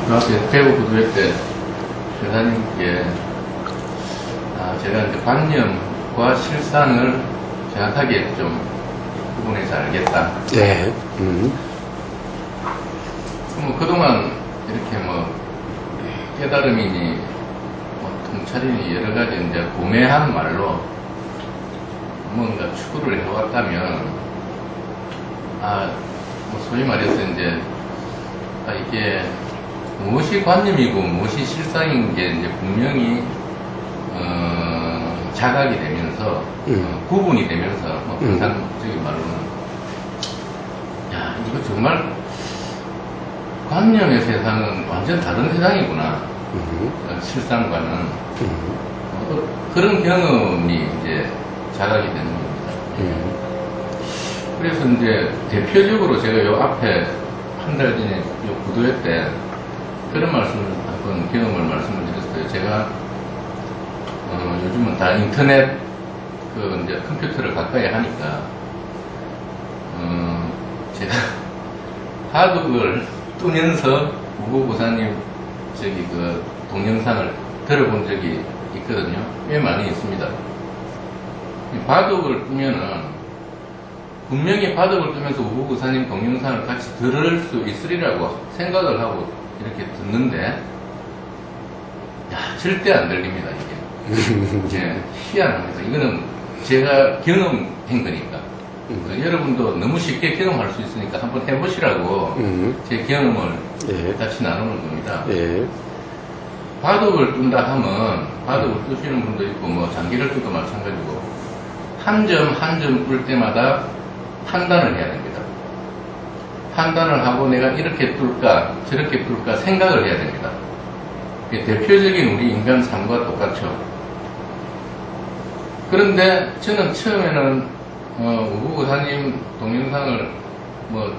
중학교 대구 구도회 때 교사님께 제가 이제 관념과 실상을 정확하게 좀 구분해서 알겠다. 네. 뭐 그동안 이렇게 뭐 깨달음이니 뭐 통찰이니 여러 가지 이제 고매한 말로 뭔가 추구를 해왔다면 뭐 소위 말해서 이제 이게 무엇이 관념이고 무엇이 실상인 게 이제 분명히 자각이 되면서 구분이 되면서 뭐 통상적인 말로는 야 이거 정말 관념의 세상은 완전 다른 세상이구나. 실상과는 그런 경험이 이제 자각이 되는 겁니다. 그래서 이제 대표적으로 제가 요 앞에 한 달 전에 요 구도회 때 그런 말씀을 한번 경험을 말씀을 드렸어요. 제가 요즘은 다 인터넷 그 이제 컴퓨터를 가까이 하니까 제가 바둑을 뜨면서 우고고사님 저기 그 동영상을 들어본 적이 있거든요. 꽤 많이 있습니다. 바둑을 뜨면은 분명히 바둑을 뜨면서 우고고사님 동영상을 같이 들을 수 있으리라고 생각을 하고 이렇게 듣는데 절대 안 들립니다 이게. 희한합니다. 이거는 제가 경험한 거니까. 여러분도 너무 쉽게 경험할 수 있으니까 한번 해보시라고 제 경험을 같이 나누는 겁니다. 바둑을 뜬다 하면 바둑을 뜨시는 분도 있고 뭐 장기를 뜨도 마찬가지고 한 점 한 점 뜰 때마다 판단을 해야 됩니다. 판단을 하고 내가 이렇게 뜰까 저렇게 뜰까 생각을 해야 됩니다. 대표적인 우리 인간 삶과 똑같죠. 그런데 저는 처음에는 우고고사님 동영상을 뭐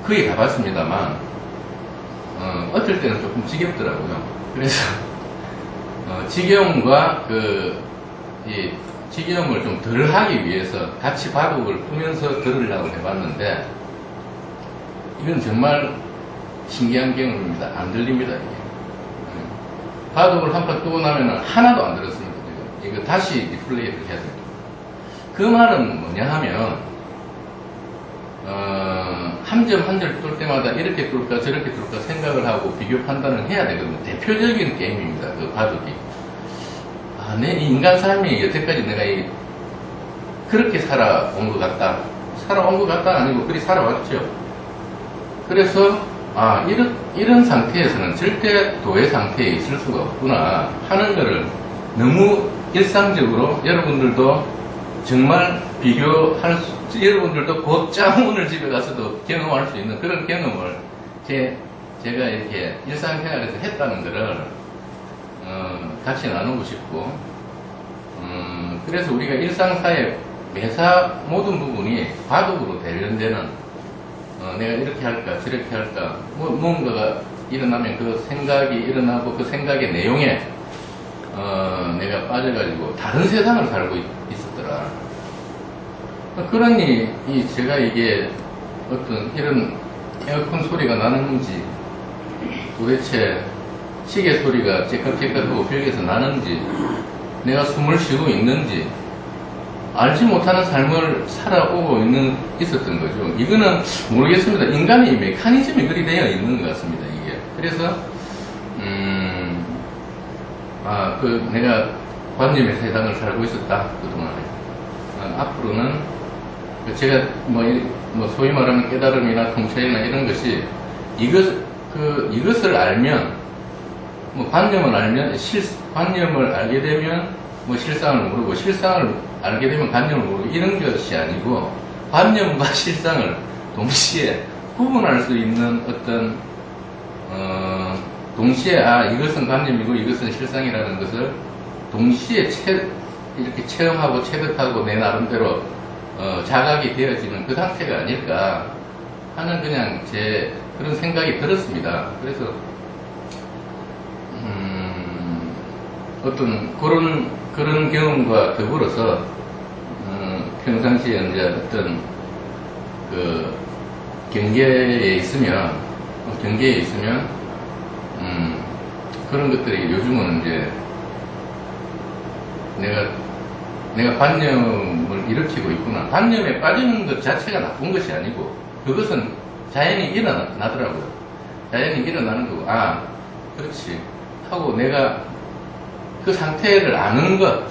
거의 다 봤습니다만 어쩔 때는 조금 지겹더라고요. 그래서 지겨움과 이 지겨움을 좀 덜 하기 위해서 같이 바둑을 뜨면서 들으려고 해봤는데 이건 정말 신기한 경험입니다. 안 들립니다 이게. 바둑을 한 판 뜨고 나면 하나도 안 들었습니다. 이거 다시 리플레이를 해야 됩니다. 그 말은 뭐냐 하면 한 점 한 점 뜰 때마다 이렇게 뜰까 저렇게 뜰까 생각을 하고 비교 판단을 해야 되거든요. 대표적인 게임입니다. 그 바둑이. 내 인간 삶이 여태까지 내가 그렇게 살아온 것 같다. 살아온 것 같다 아니고 그리 살아왔죠. 그래서 이런 상태에서는 절대 도의 상태에 있을 수가 없구나 하는 거를 너무 일상적으로 여러분들도 정말 여러분들도 곧장 오늘 집에 가서도 경험할 수 있는 그런 경험을 제가 이렇게 일상생활에서 했다는 거를 같이 나누고 싶고 그래서 우리가 일상사의 매사 모든 부분이 바둑으로 대변되는 내가 이렇게 할까 저렇게 할까 무언가가 일어나면 그 생각이 일어나고 그 생각의 내용에 내가 빠져가지고 다른 세상을 살고 있었더라. 그러니 제가 이게 어떤 이런 에어컨 소리가 나는지 도대체 시계 소리가 째깍째깍하고 벽에서 나는지 내가 숨을 쉬고 있는지 알지 못하는 삶을 살아오고 있었던 거죠. 이거는 모르겠습니다. 인간의 메커니즘이 그리 되어 있는 것 같습니다. 이게. 그래서 내가 관념의 세상을 살고 있었다 그동안에. 앞으로는 제가 뭐 소위 말하는 깨달음이나 통찰이나 이런 것이 이것을 알면 뭐 관념을 알면 관념을 알게 되면 뭐 실상을 모르고 실상을 알게 되면 관념을 모르고 이런 것이 아니고 관념과 실상을 동시에 구분할 수 있는 어떤 동시에 이것은 관념이고 이것은 실상이라는 것을 동시에 이렇게 체험하고 체득하고 내 나름대로 자각이 되어지는 그 상태가 아닐까 하는 그냥 제 그런 생각이 들었습니다. 그래서 어떤 그런 경험과 더불어서 평상시에 이제 어떤 그 경계에 있으면, 그런 것들이 요즘은 이제 내가 관념을 일으키고 있구나. 관념에 빠지는 것 자체가 나쁜 것이 아니고, 그것은 자연히 일어나더라고요. 자연히 일어나는 거고, 아, 그렇지. 하고 내가 그 상태를 아는 것,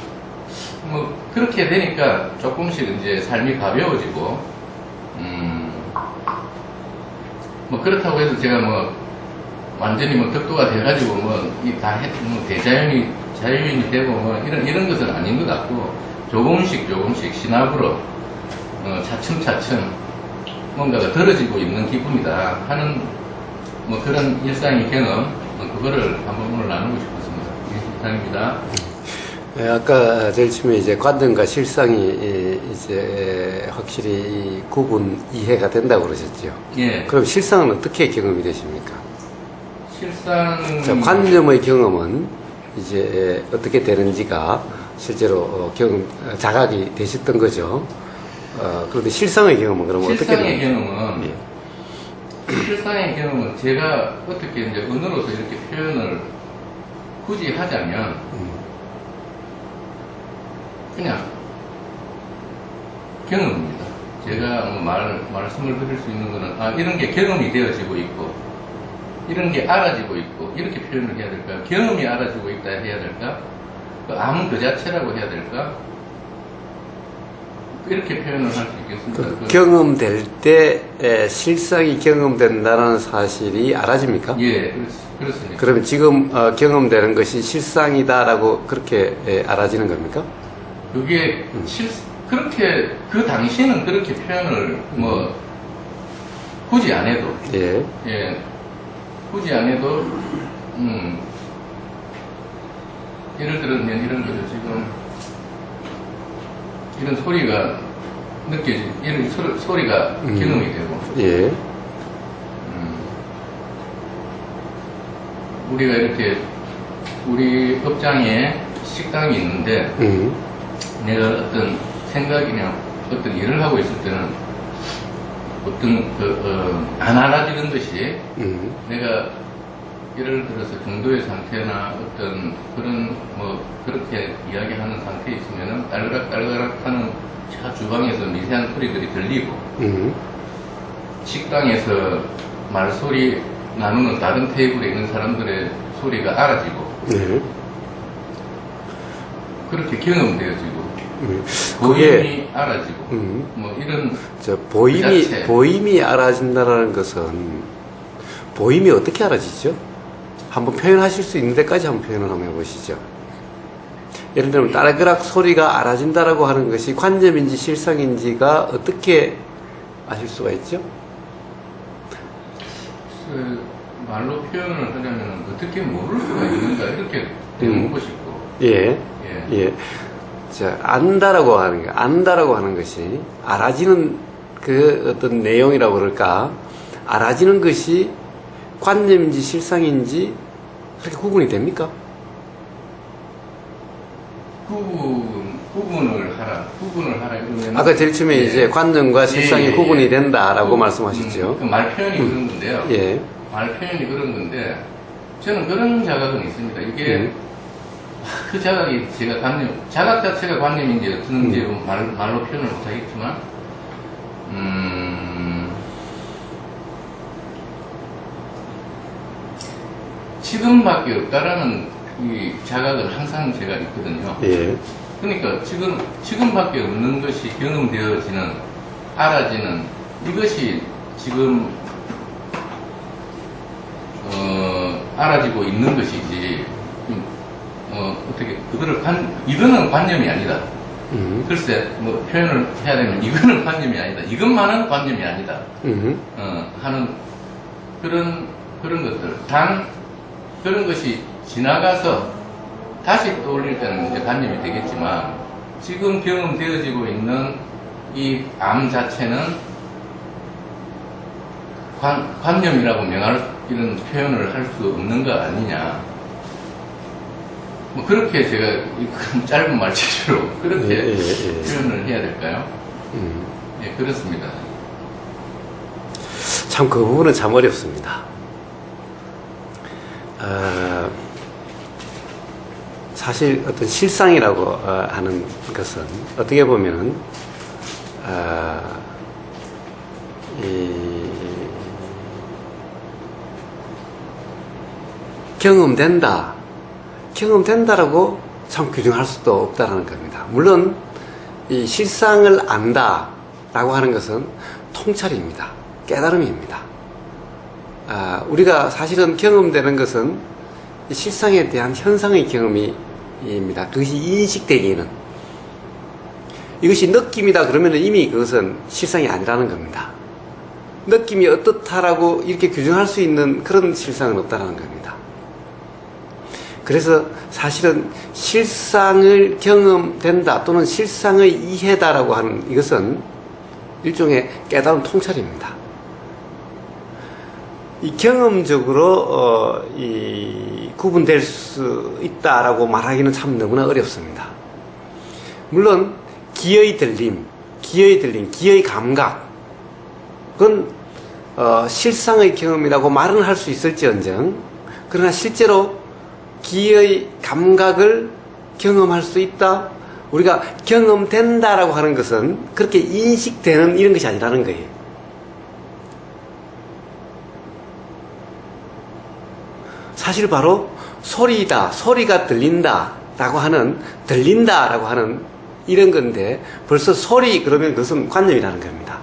뭐, 그렇게 되니까 조금씩 이제 삶이 가벼워지고, 뭐, 그렇다고 해서 제가 뭐, 완전히 뭐, 덕도가 돼가지고 뭐, 자유인이 되고 뭐, 이런 것은 아닌 것 같고, 조금씩 신압으로, 차츰차츰 뭔가가 들어지고 있는 기분이다 하는, 뭐, 그런 일상의 경험, 그거를 한번 오늘 나누고 싶었습니다. 이상입니다. 네, 아까 제일 처음에 이제 관념과 실상이 이제 확실히 구분 이해가 된다고 그러셨죠. 예. 그럼 실상은 어떻게 경험이 되십니까? 실상. 관념의 경험은 이제 어떻게 되는지가 실제로 자각이 되셨던 거죠. 그런데 실상의 경험은 그러면 어떻게 됩니까? 실상의 경험은 제가 어떻게 이제 언어로서 이렇게 표현을 굳이 하자면, 그냥 경험입니다. 제가 뭐 말씀을 드릴 수 있는 거는, 아, 이런 게 경험이 되어지고 있고, 이런 게 알아지고 있고, 이렇게 표현을 해야 될까? 경험이 알아지고 있다 해야 될까? 암 그 자체라고 해야 될까? 이렇게 표현을 할 수 있겠습니다. 경험될 때 실상이 경험된다는 사실이 알아집니까? 예, 그렇습니다. 그러면 지금 경험되는 것이 실상이다라고 그렇게 알아지는 겁니까? 그게 그렇게 그 당시는 그렇게 표현을 뭐 굳이 안 해도 예, 굳이 안 해도 예를 들면 이런 거죠. 지금 이런 소리가 이런 소리가 경험이 되고, 예. 우리가 이렇게 우리 업장에 식당이 있는데 내가 어떤 생각이나 어떤 일을 하고 있을 때는 어떤 안 알아지는 것이 내가 예를 들어서 중도의 상태나 어떤 그런 뭐 그렇게 이야기하는 상태에 있으면은 딸그락 하는 차 주방에서 미세한 소리들이 들리고 식당에서 말소리 나누는 다른 테이블에 있는 사람들의 소리가 알아지고 그렇게 경험되어지고 보임이 알아지고 뭐 이런 보임이 알아진다는 것은 보임이 어떻게 알아지죠? 한번 표현하실 수 있는 데까지 한번 표현을 한번 해보시죠. 예를 들면 딸그락 소리가 알아진다라고 하는 것이 관념인지 실상인지가 어떻게 아실 수가 있죠? 말로 표현을 하려면 어떻게 모를 수가 있는가 이렇게 묻고 싶고 예. 자, 안다라고 하는 것이 알아지는 그 어떤 내용이라고 그럴까? 알아지는 것이 관념인지 실상인지 그렇게 구분이 됩니까? 구분을 하라 이러면 아까 제일 처음에 이제 관념과 실상이 구분이 된다라고 말씀하셨죠. 그 말 표현이 그런 건데요. 말 표현이 그런 건데 저는 그런 자각은 있습니다. 이게 그 자각이 제가 자각 자체가 관념인지 어떤지 말로 표현을 못하겠지만 지금밖에 없다라는 이 자각은 항상 제가 있거든요. 그러니까 지금밖에 없는 것이 경험되어지는, 알아지는 이것이 지금 알아지고 있는 것이지. 어떻게 이거는 관념이 아니다. 글쎄 뭐 표현을 해야 되면 이거는 관념이 아니다. 이것만은 관념이 아니다. 하는 그런 것들. 단 그런 것이 지나가서 다시 떠올릴 때는 이제 관념이 되겠지만 지금 경험되어지고 있는 이 암 자체는 관념이라고 이런 표현을 할 수 없는 거 아니냐. 뭐 그렇게 제가 짧은 말치로 그렇게 표현을 해야 될까요? 예, 그렇습니다. 참 그 부분은 참 어렵습니다. 사실 어떤 실상이라고 하는 것은 어떻게 보면은 경험된다라고 참 규정할 수도 없다라는 겁니다. 물론 이 실상을 안다라고 하는 것은 통찰입니다. 깨달음입니다. 우리가 사실은 경험되는 것은 실상에 대한 현상의 경험입니다. 그것이 인식되기에는 이것이 느낌이다 그러면 이미 그것은 실상이 아니라는 겁니다. 느낌이 어떻다라고 이렇게 규정할 수 있는 그런 실상은 없다는 겁니다. 그래서 사실은 실상을 경험된다 또는 실상의 이해다라고 하는 이것은 일종의 깨달음 통찰입니다. 이 경험적으로 구분될 수 있다라고 말하기는 참 너무나 어렵습니다. 물론 기의 들림, 기의 감각, 그건 실상의 경험이라고 말은 할 수 있을지언정, 그러나 실제로 기의 감각을 경험할 수 있다, 우리가 경험된다라고 하는 것은 그렇게 인식되는 이런 것이 아니라는 거예요. 사실 바로 소리다, 소리가 들린다라고 하는, 들린다라고 하는 이런 건데, 벌써 소리 그러면 그것은 관념이라는 겁니다.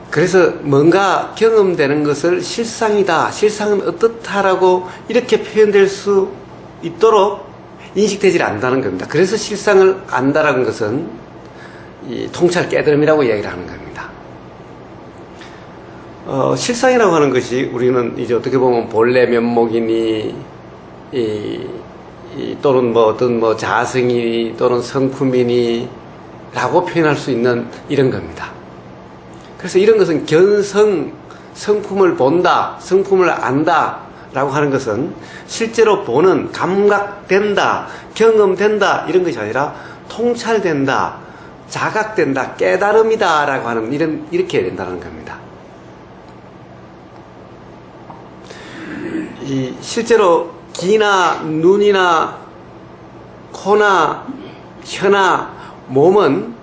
그래서 뭔가 경험되는 것을 실상이다, 실상은 어떻다라고 이렇게 표현될 수 있도록 인식되지 않는다는 겁니다. 그래서 실상을 안다라는 것은 이 통찰 깨달음이라고 이야기를 하는 겁니다. 실상이라고 하는 것이 우리는 이제 어떻게 보면 본래 면목이니 또는 뭐 어떤 뭐 자성이니 또는 성품이니 라고 표현할 수 있는 이런 겁니다. 그래서 이런 것은 성품을 본다, 성품을 안다 라고 하는 것은 실제로 보는, 감각된다, 경험된다 이런 것이 아니라 통찰된다, 자각된다, 깨달음이다 라고 하는 이렇게 해야 된다는 겁니다. 실제로 귀나 눈이나 코나 혀나 몸은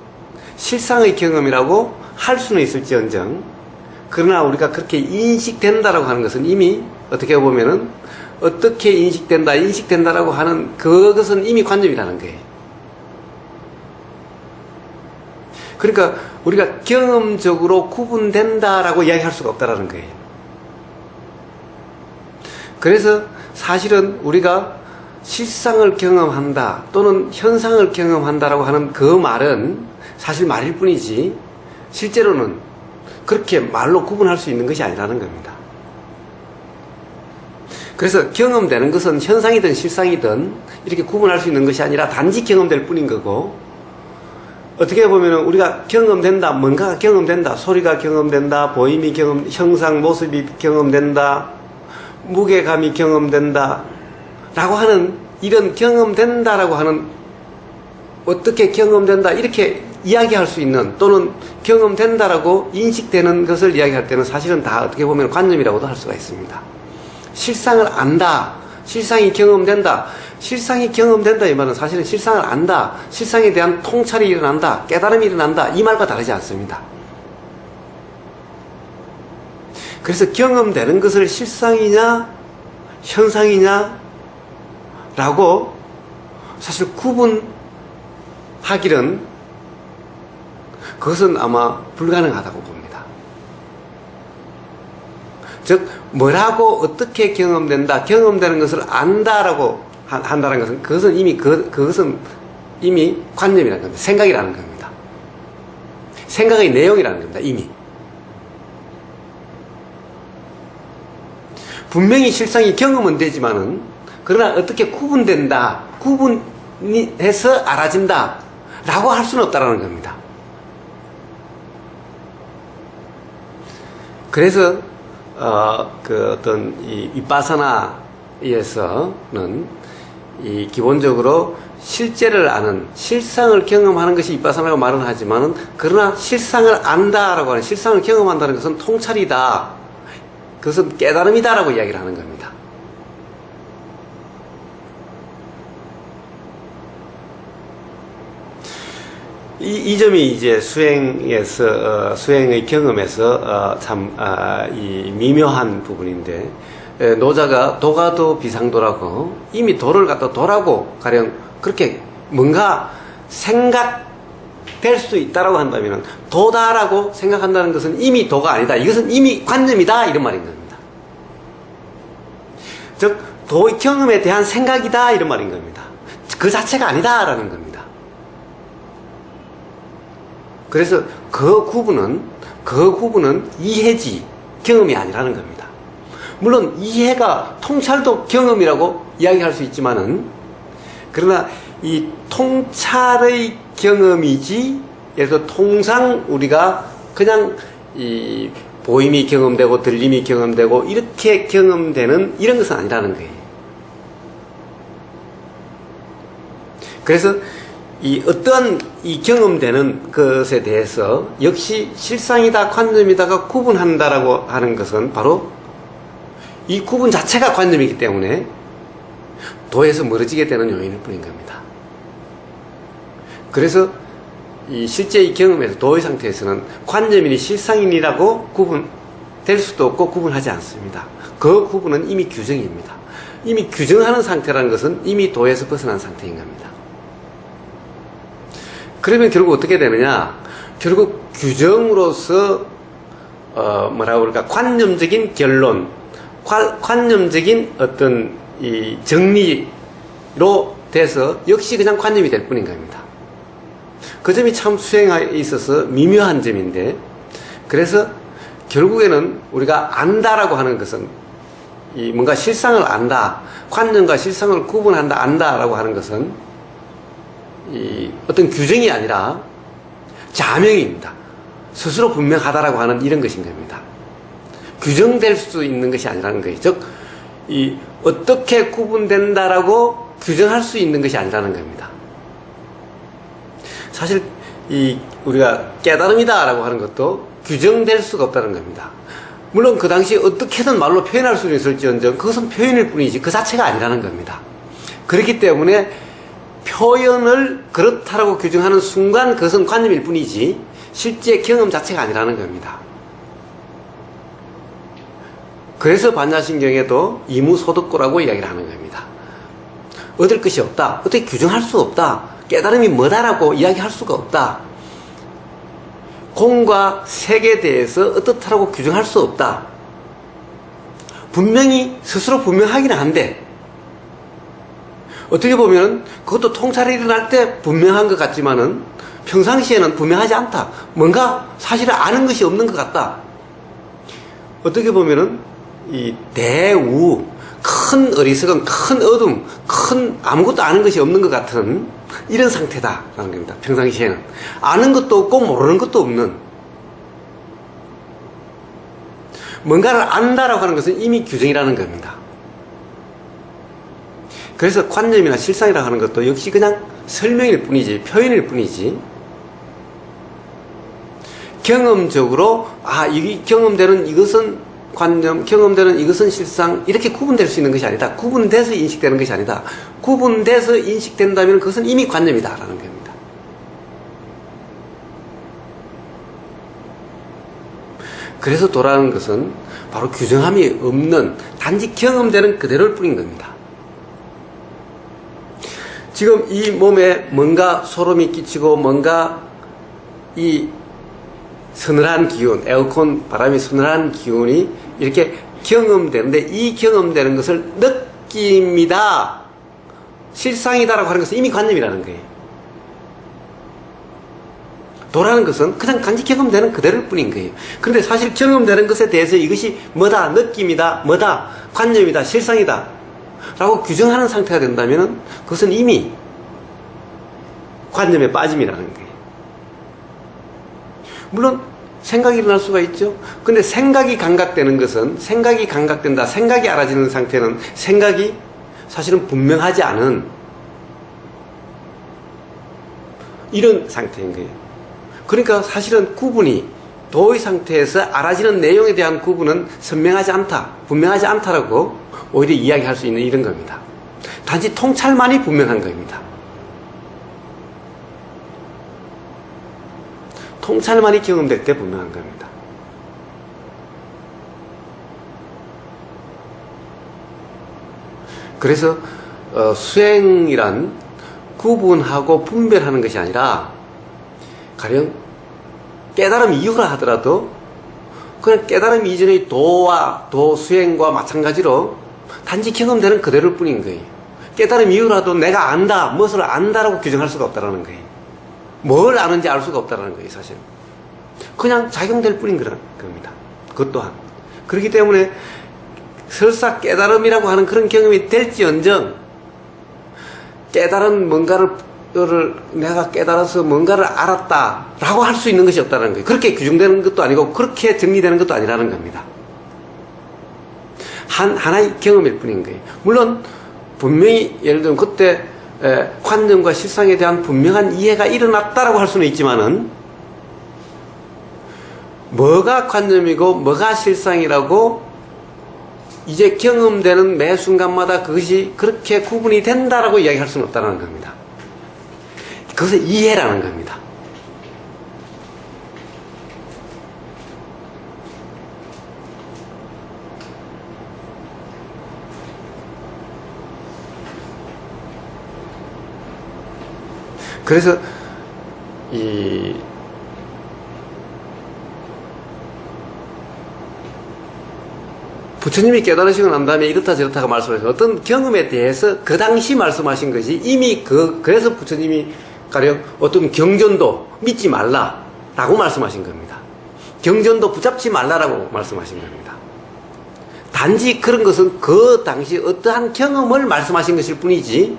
실상의 경험이라고 할 수는 있을지언정, 그러나 우리가 그렇게 인식된다라고 하는 것은 이미 어떻게 보면은 어떻게 인식된다라고 하는 그것은 이미 관념이라는 거예요. 그러니까 우리가 경험적으로 구분된다라고 이야기할 수가 없다라는 거예요. 그래서 사실은 우리가 실상을 경험한다 또는 현상을 경험한다라고 하는 그 말은 사실 말일 뿐이지 실제로는 그렇게 말로 구분할 수 있는 것이 아니라는 겁니다. 그래서 경험되는 것은 현상이든 실상이든 이렇게 구분할 수 있는 것이 아니라 단지 경험될 뿐인 거고, 어떻게 보면 우리가 경험된다, 뭔가가 경험된다, 소리가 경험된다, 보임이 형상, 모습이 경험된다, 무게감이 경험된다 라고 하는 이런 경험된다라고 하는, 어떻게 경험된다 이렇게 이야기할 수 있는 또는 경험된다라고 인식되는 것을 이야기할 때는 사실은 다 어떻게 보면 관념이라고도 할 수가 있습니다. 실상을 안다, 실상이 경험된다, 실상이 경험된다 이 말은 사실은 실상을 안다, 실상에 대한 통찰이 일어난다, 깨달음이 일어난다 이 말과 다르지 않습니다. 그래서 경험되는 것을 실상이냐 현상이냐 라고 사실 구분하기는 그것은 아마 불가능하다고 봅니다. 즉 뭐라고 어떻게 경험된다, 경험되는 것을 안다라고 한다는 것은 그것은 이미 관념이라는 겁니다. 생각이라는 겁니다. 생각의 내용이라는 겁니다. 이미 분명히 실상이 경험은 되지만은, 그러나 어떻게 구분된다, 구분해서 알아진다 라고 할 수는 없다라는 겁니다. 그래서 그 어떤 이 비파사나에서는 이 기본적으로 실제를 아는, 실상을 경험하는 것이 이빠삼이라고 말은 하지만은, 그러나 실상을 안다라고 하는, 실상을 경험한다는 것은 통찰이다. 그것은 깨달음이다라고 이야기를 하는 겁니다. 이 점이 이제 수행의 경험에서 이 미묘한 부분인데, 노자가 도가도 비상도라고 이미 도를 갖다 도라고 가령 그렇게 뭔가 생각될 수 있다라고 한다면 도다라고 생각한다는 것은 이미 도가 아니다. 이것은 이미 관념이다. 이런 말인 겁니다. 즉, 도의 경험에 대한 생각이다. 이런 말인 겁니다. 그 자체가 아니다라는 겁니다. 그래서 그 구분은 이해지 경험이 아니라는 겁니다. 물론 이해가 통찰도 경험이라고 이야기할 수 있지만은, 그러나 이 통찰의 경험이지, 예를 들어 통상 우리가 그냥 이 보임이 경험되고 들림이 경험되고 이렇게 경험되는 이런 것은 아니라는 거예요. 그래서 이 어떠한 이 경험되는 것에 대해서 역시 실상이다, 관념이다가 구분한다라고 하는 것은 바로 이 구분 자체가 관념이기 때문에 도에서 멀어지게 되는 요인일 뿐인 겁니다. 그래서 이 실제의 경험에서 도의 상태에서는 관념이니 실상이니라고 구분될 수도 없고 구분하지 않습니다. 그 구분은 이미 규정입니다. 이미 규정하는 상태라는 것은 이미 도에서 벗어난 상태인 겁니다. 그러면 결국 어떻게 되느냐? 결국 규정으로서 뭐라고 그럴까? 관념적인 결론, 관념적인 어떤 이 정리로 돼서 역시 그냥 관념이 될 뿐인 겁니다. 그 점이 참 수행에 있어서 미묘한 점인데, 그래서 결국에는 우리가 안다라고 하는 것은 이 뭔가 실상을 안다, 관념과 실상을 구분한다, 안다라고 하는 것은 이 어떤 규정이 아니라 자명입니다. 스스로 분명하다라고 하는 이런 것인 겁니다. 규정될 수 있는 것이 아니라는 거예요. 즉, 이 어떻게 구분된다라고 규정할 수 있는 것이 아니라는 겁니다. 사실 이 우리가 깨달음이다라고 하는 것도 규정될 수가 없다는 겁니다. 물론 그 당시 어떻게든 말로 표현할 수는 있을지언정 그것은 표현일 뿐이지 그 자체가 아니라는 겁니다. 그렇기 때문에 표현을 그렇다라고 규정하는 순간 그것은 관념일 뿐이지 실제 경험 자체가 아니라는 겁니다. 그래서 반야신경에도 이무소득고라고 이야기를 하는 겁니다. 얻을 것이 없다. 어떻게 규정할 수 없다. 깨달음이 뭐다라고 이야기할 수가 없다. 공과 색에 대해서 어떻다라고 규정할 수 없다. 분명히 스스로 분명하긴 한데 어떻게 보면 그것도 통찰이 일어날 때 분명한 것 같지만은 평상시에는 분명하지 않다. 뭔가 사실을 아는 것이 없는 것 같다. 어떻게 보면은 이 대우, 큰 어리석음, 큰 어둠, 큰 아무것도 아는 것이 없는 것 같은 이런 상태다라는 겁니다. 평상시에는 아는 것도 없고 모르는 것도 없는, 뭔가를 안다라고 하는 것은 이미 규정이라는 겁니다. 그래서 관념이나 실상이라고 하는 것도 역시 그냥 설명일 뿐이지, 표현일 뿐이지, 경험적으로 이 경험되는 이것은 관념, 경험되는 이것은 실상, 이렇게 구분될 수 있는 것이 아니다. 구분돼서 인식되는 것이 아니다. 구분돼서 인식된다면 그것은 이미 관념이다라는 겁니다. 그래서 도라는 것은 바로 규정함이 없는 단지 경험되는 그대로일 뿐인 겁니다. 지금 이 몸에 뭔가 소름이 끼치고 뭔가 이 서늘한 기운, 에어컨 바람이 서늘한 기운이 이렇게 경험되는데 이 경험되는 것을 느낌이다, 실상이다라고 하는 것은 이미 관념이라는 거예요. 도라는 것은 그냥 단지 경험되는 그대로일 뿐인 거예요. 그런데 사실 경험되는 것에 대해서 이것이 뭐다, 느낌이다, 뭐다, 관념이다, 실상이다 라고 규정하는 상태가 된다면 그것은 이미 관념에 빠짐이라는 거예요. 물론 생각이 일어날 수가 있죠. 근데 생각이 감각되는 것은, 생각이 감각된다, 생각이 알아지는 상태는 생각이 사실은 분명하지 않은 이런 상태인 거예요. 그러니까 사실은 구분이 도의 상태에서 알아지는 내용에 대한 구분은 선명하지 않다, 분명하지 않다라고 오히려 이야기할 수 있는 이런 겁니다. 단지 통찰만이 분명한 겁니다. 통찰만이 경험될 때 분명한 겁니다. 그래서 수행이란 구분하고 분별하는 것이 아니라 가령 깨달음 이후라 하더라도 그냥 깨달음 이전의 도 수행과 마찬가지로 단지 경험되는 그대로일 뿐인 거예요. 깨달음 이후라도 내가 안다, 무엇을 안다라고 규정할 수가 없다는 거예요. 뭘 아는지 알 수가 없다는 거예요, 사실. 그냥 작용될 뿐인 겁니다. 그것 또한. 그렇기 때문에 설사 깨달음이라고 하는 그런 경험이 될지언정 깨달은 뭔가를 내가 깨달아서 뭔가를 알았다라고 할 수 있는 것이 없다는 거예요. 그렇게 규정되는 것도 아니고 그렇게 정리되는 것도 아니라는 겁니다. 하나의 경험일 뿐인 거예요. 물론 분명히 예를 들면 그때 관념과 실상에 대한 분명한 이해가 일어났다라고 할 수는 있지만은 뭐가 관념이고 뭐가 실상이라고 이제 경험되는 매 순간마다 그것이 그렇게 구분이 된다라고 이야기할 수는 없다는 겁니다. 그것은 이해라는 겁니다. 그래서 부처님이 깨달으시고 난 다음에 이렇다 저렇다가 말씀하신 어떤 경험에 대해서 그 당시 말씀하신 것이 이미 그래서 부처님이 가령 어떤 경전도 믿지 말라라고 말씀하신 겁니다. 경전도 붙잡지 말라라고 말씀하신 겁니다. 단지 그런 것은 그 당시 어떠한 경험을 말씀하신 것일 뿐이지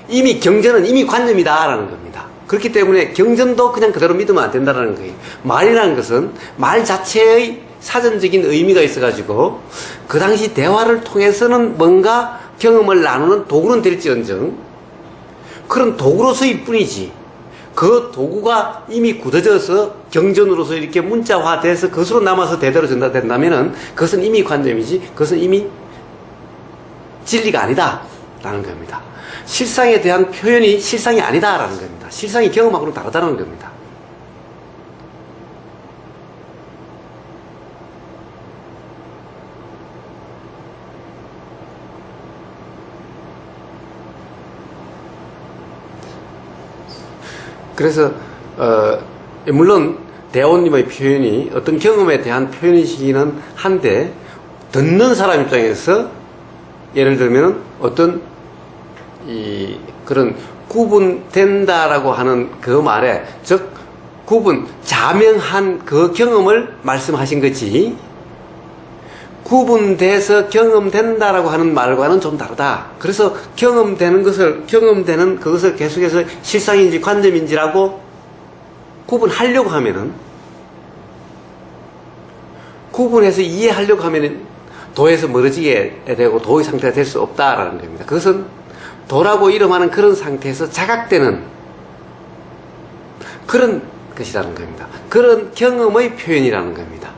이미 경전은 이미 관념이다라는 겁니다. 그렇기 때문에 경전도 그냥 그대로 믿으면 안 된다는 거예요. 말이라는 것은 말 자체의 사전적인 의미가 있어가지고 그 당시 대화를 통해서는 뭔가 경험을 나누는 도구는 될지언정 그런 도구로서일 뿐이지 그 도구가 이미 굳어져서 경전으로서 이렇게 문자화돼서 그것으로 남아서 대대로 전달된다면은 그것은 이미 관념이지 그것은 이미 진리가 아니다 라는 겁니다. 실상에 대한 표현이 실상이 아니다 라는 겁니다. 실상이 경험하고는 다르다는 겁니다. 그래서 물론 대원님의 표현이 어떤 경험에 대한 표현이시기는 한데 듣는 사람 입장에서 예를 들면 어떤 그런 구분된다라고 하는 그 말에 즉 자명한 그 경험을 말씀하신 거지 구분돼서 경험된다라고 하는 말과는 좀 다르다. 그래서 경험되는 그것을 계속해서 실상인지 관념인지라고 구분하려고 하면은 구분해서 이해하려고 하면은 도에서 멀어지게 되고 도의 상태가 될 수 없다라는 겁니다. 그것은 도라고 이름하는 그런 상태에서 자각되는 그런 것이라는 겁니다. 그런 경험의 표현이라는 겁니다.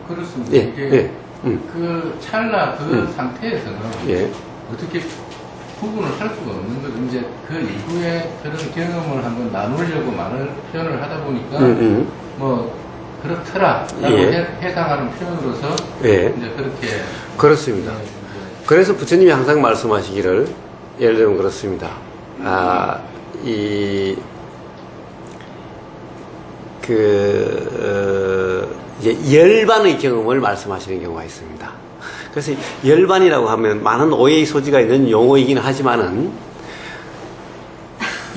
그렇습니다. 이게 그 찰나 상태에서는 어떻게 구분을 할 수가 없는 거죠. 이제 그 이후에 그런 경험을 한번 나누려고 많은 표현을 하다 보니까 뭐 그렇더라라고 해당하는 표현으로서 이제 그렇게 그렇습니다. 그래서 부처님이 항상 말씀하시기를 예를 들면 그렇습니다. 이제 열반의 경험을 말씀하시는 경우가 있습니다. 그래서 열반이라고 하면 많은 오해의 소지가 있는 용어이긴 하지만은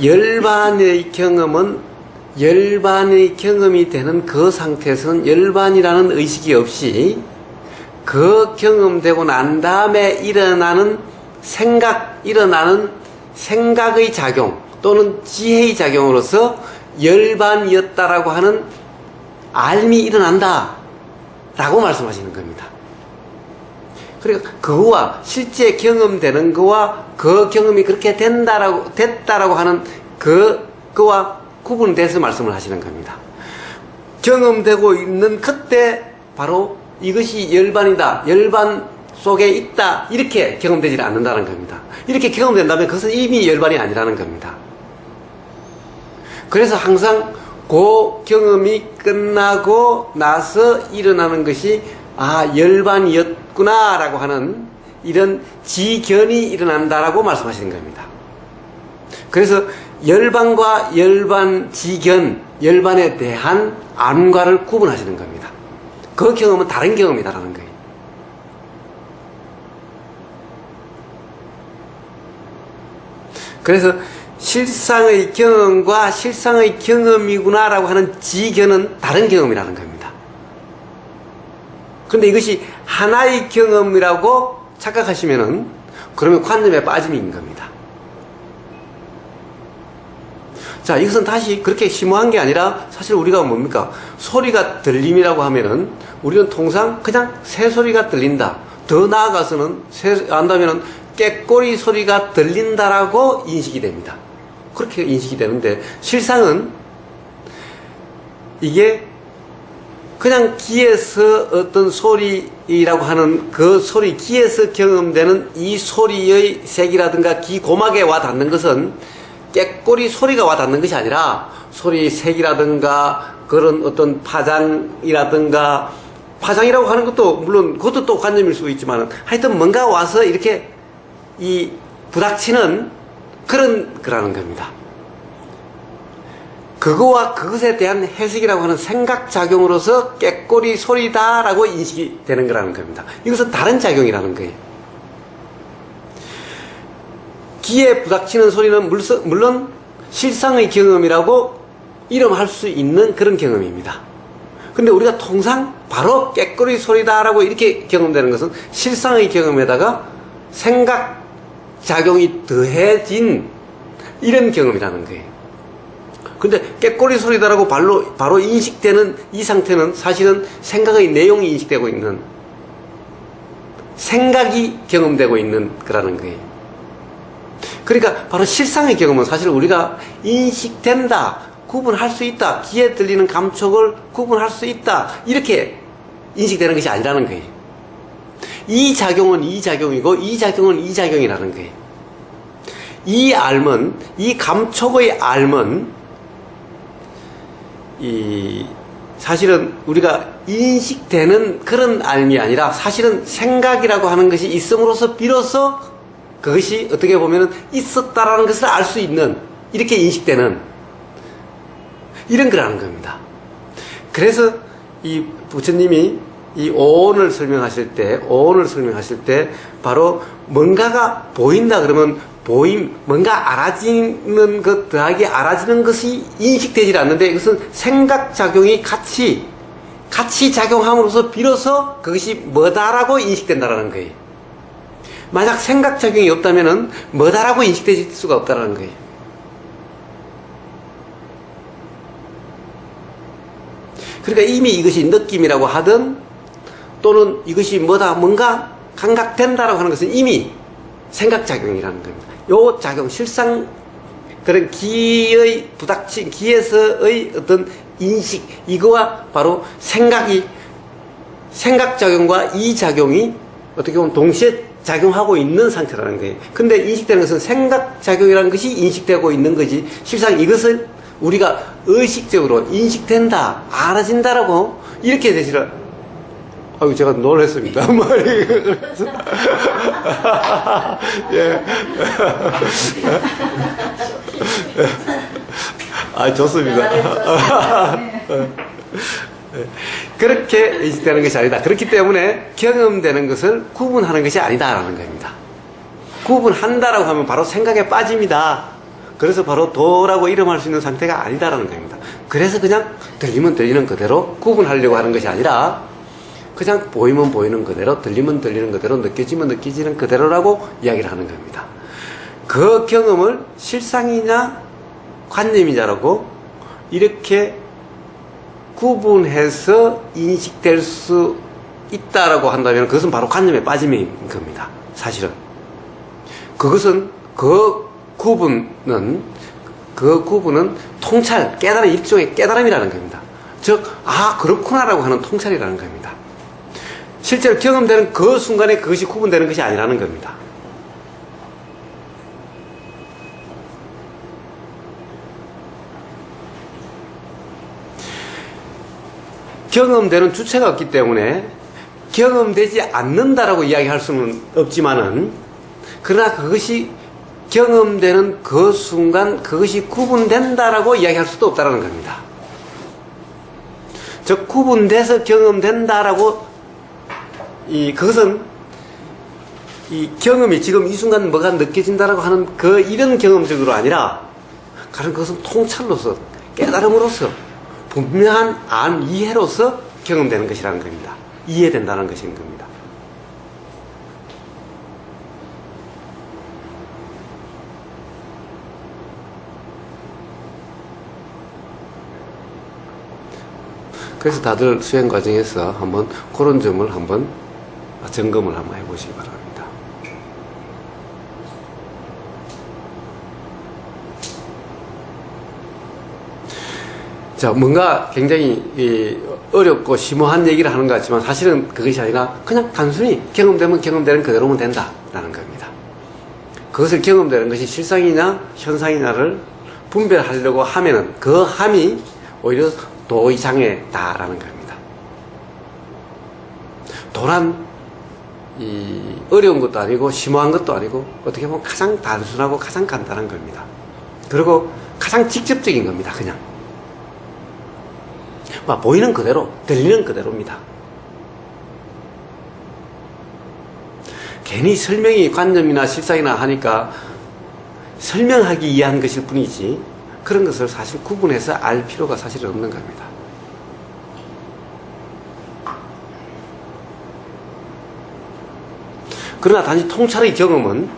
열반의 경험이 되는 그 상태에서는 열반이라는 의식이 없이 그 경험되고 난 다음에 일어나는 생각의 작용 또는 지혜의 작용으로서 열반이었다라고 하는 알미 일어난다 라고 말씀하시는 겁니다. 그러니까 그거와 실제 경험되는 거와 그 경험이 그렇게 됐다라고 하는 그거와 구분돼서 말씀을 하시는 겁니다. 경험되고 있는 그때 바로 이것이 열반이다, 열반 속에 있다, 이렇게 경험되지 않는다는 겁니다. 이렇게 경험된다면 그것은 이미 열반이 아니라는 겁니다. 그래서 항상 그 경험이 끝나고 나서 일어나는 것이 열반이었구나 라고 하는 이런 지견이 일어난다라고 말씀하시는 겁니다. 그래서 열반과 열반 지견, 열반에 대한 안과를 구분하시는 겁니다. 그 경험은 다른 경험이다라는 거예요. 그래서 실상의 경험과 실상의 경험이구나라고 하는 지견은 다른 경험이라는 겁니다. 그런데 이것이 하나의 경험이라고 착각하시면은 그러면 관념에 빠짐인 겁니다. 자, 이것은 다시 그렇게 심오한 게 아니라 사실 우리가 뭡니까? 소리가 들림이라고 하면은 우리는 통상 그냥 새소리가 들린다. 더 나아가서는 안다면은 깨꼬리 소리가 들린다라고 인식이 됩니다. 그렇게 인식이 되는데 실상은 이게 그냥 귀에서 어떤 소리라고 하는 그 소리, 귀에서 경험되는 이 소리의 색이라든가 귀 고막에 와 닿는 것은 깨꼬리 소리가 와 닿는 것이 아니라 소리 색이라든가 그런 어떤 파장이라든가 파장이라고 하는 것도 물론 그것도 또 관념일 수 있지만 하여튼 뭔가 와서 이렇게 이 부닥치는 그런 거라는 겁니다. 그거와 그것에 대한 해석이라고 하는 생각작용으로서 깨꼬리 소리다라고 인식이 되는 거라는 겁니다. 이것은 다른 작용이라는 거예요. 귀에 부닥치는 소리는 물론 실상의 경험이라고 이름할 수 있는 그런 경험입니다. 근데 우리가 통상 바로 깨꼬리 소리다라고 이렇게 경험되는 것은 실상의 경험에다가 생각작용이 더해진 이런 경험이라는 거예요. 근데 깨꼬리 소리다라고 바로 인식되는 이 상태는 사실은 생각의 내용이 인식되고 있는, 생각이 경험되고 있는 거라는 거예요. 그러니까 바로 실상의 경험은 사실 우리가 인식된다, 구분할 수 있다, 귀에 들리는 감촉을 구분할 수 있다, 이렇게 인식되는 것이 아니라는 거예요. 이 작용은 이 작용이고 이 작용은 이 작용이라는 거예요. 이 알은, 이 감촉의 알은 사실은 우리가 인식되는 그런 알이 아니라 사실은 생각이라고 하는 것이 있음으로써 비로소 그것이 어떻게 보면 있었다라는 것을 알 수 있는, 이렇게 인식되는 이런 거라는 겁니다. 그래서 이 부처님이 이 오온을 설명하실 때 바로 뭔가가 보인다 그러면 뭔가 알아지는 것 더하기 알아지는 것이 인식되질 않는데 이것은 생각작용이 같이 작용함으로써 비로소 그것이 뭐다라고 인식된다라는 거예요. 만약 생각작용이 없다면은 뭐다라고 인식될 수가 없다라는 거예요. 그러니까 이미 이것이 느낌이라고 하든 또는 이것이 뭔가 감각된다라고 하는 것은 이미 생각작용이라는 겁니다. 요 작용, 실상, 그런 귀의 부닥친, 귀에서의 어떤 인식, 이거와 바로 생각작용과 이 작용이 어떻게 보면 동시에 작용하고 있는 상태라는 거예요. 근데 인식되는 것은 생각작용이라는 것이 인식되고 있는 거지, 실상 이것을 우리가 의식적으로 인식된다, 알아진다라고 이렇게 되시라. 아유, 제가 놀랐습니다. 예. 좋습니다. 그렇게 인식되는 것이 아니다. 그렇기 때문에 경험되는 것을 구분하는 것이 아니다라는 겁니다. 구분한다라고 하면 바로 생각에 빠집니다. 그래서 바로 도라고 이름할 수 있는 상태가 아니다라는 겁니다. 그래서 그냥 들리면 들리는 그대로 구분하려고 하는 것이 아니라 그냥 보이면 보이는 그대로, 들리면 들리는 그대로, 느껴지면 느껴지는 그대로라고 이야기를 하는 겁니다. 그 경험을 실상이냐 관념이냐라고 이렇게 구분해서 인식될 수 있다라고 한다면 그것은 바로 관념의 빠짐인 겁니다. 사실은. 그것은 그 구분은 통찰, 깨달음, 일종의 깨달음이라는 겁니다. 즉, 아, 그렇구나라고 하는 통찰이라는 겁니다. 실제로 경험되는 그 순간에 그것이 구분되는 것이 아니라는 겁니다. 경험되는 주체가 없기 때문에 경험되지 않는다라고 이야기할 수는 없지만은, 그러나 그것이 경험되는 그 순간 그것이 구분된다라고 이야기할 수도 없다라는 겁니다. 즉, 구분돼서 경험된다라고, 그것은 이 경험이 지금 이 순간 뭐가 느껴진다라고 하는 이런 경험적으로 아니라, 가령 그것은 통찰로서, 깨달음으로서, 분명한 이해로서 경험되는 것이라는 겁니다. 이해된다는 것인 겁니다. 그래서 다들 수행 과정에서 한번 그런 점을 한번 점검을 한번 해보시기 바랍니다. 자, 뭔가 굉장히 어렵고 심오한 얘기를 하는 것 같지만 사실은 그것이 아니라 그냥 단순히 경험되면 경험되는 그대로면 된다라는 겁니다. 그것을 경험되는 것이 실상이냐 현상이냐를 분별하려고 하면은 그 함이 오히려 도의장애다라는 겁니다. 도란 어려운 것도 아니고 심오한 것도 아니고 어떻게 보면 가장 단순하고 가장 간단한 겁니다. 그리고 가장 직접적인 겁니다. 그냥 보이는 그대로, 들리는 그대로입니다. 괜히 설명이 관념이나 실상이나 하니까 설명하기 위한 것일 뿐이지 그런 것을 사실 구분해서 알 필요가 사실 없는 겁니다. 그러나 단지 통찰의 경험은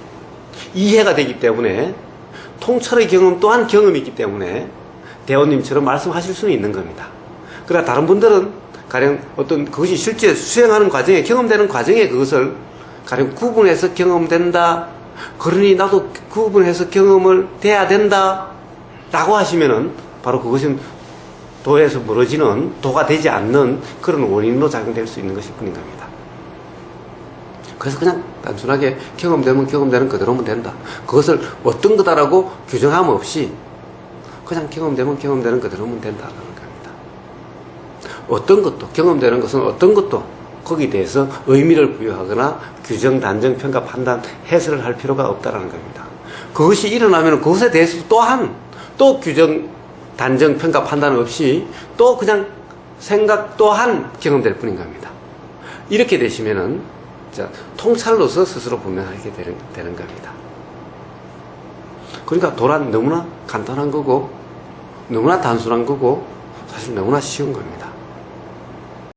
이해가 되기 때문에 통찰의 경험 또한 경험이기 때문에 대원님처럼 말씀하실 수는 있는 겁니다. 그러나 다른 분들은 가령 어떤 그것이 실제 수행하는 과정에 경험되는 과정에 그것을 가령 구분해서 경험된다. 그러니 나도 구분해서 경험을 돼야 된다. 라고 하시면은 바로 그것은 도에서 멀어지는 도가 되지 않는 그런 원인으로 작용될 수 있는 것일 뿐인 겁니다. 그래서 그냥 단순하게 경험되면 경험되는 그대로면 된다. 그것을 어떤 거다라고 규정함 없이 그냥 경험되면 경험되는 그대로면 된다라는 겁니다. 어떤 것도 경험되는 것은 어떤 것도 거기에 대해서 의미를 부여하거나 규정, 단정, 평가, 판단, 해설을 할 필요가 없다라는 겁니다. 그것이 일어나면 그것에 대해서 또한 또 규정, 단정, 평가, 판단 없이 또 그냥 생각 또한 경험될 뿐인 겁니다. 이렇게 되시면은 통찰로서 스스로 분명하게 되는 겁니다. 그러니까 도란 너무나 간단한 거고 너무나 단순한 거고 사실 너무나 쉬운 겁니다.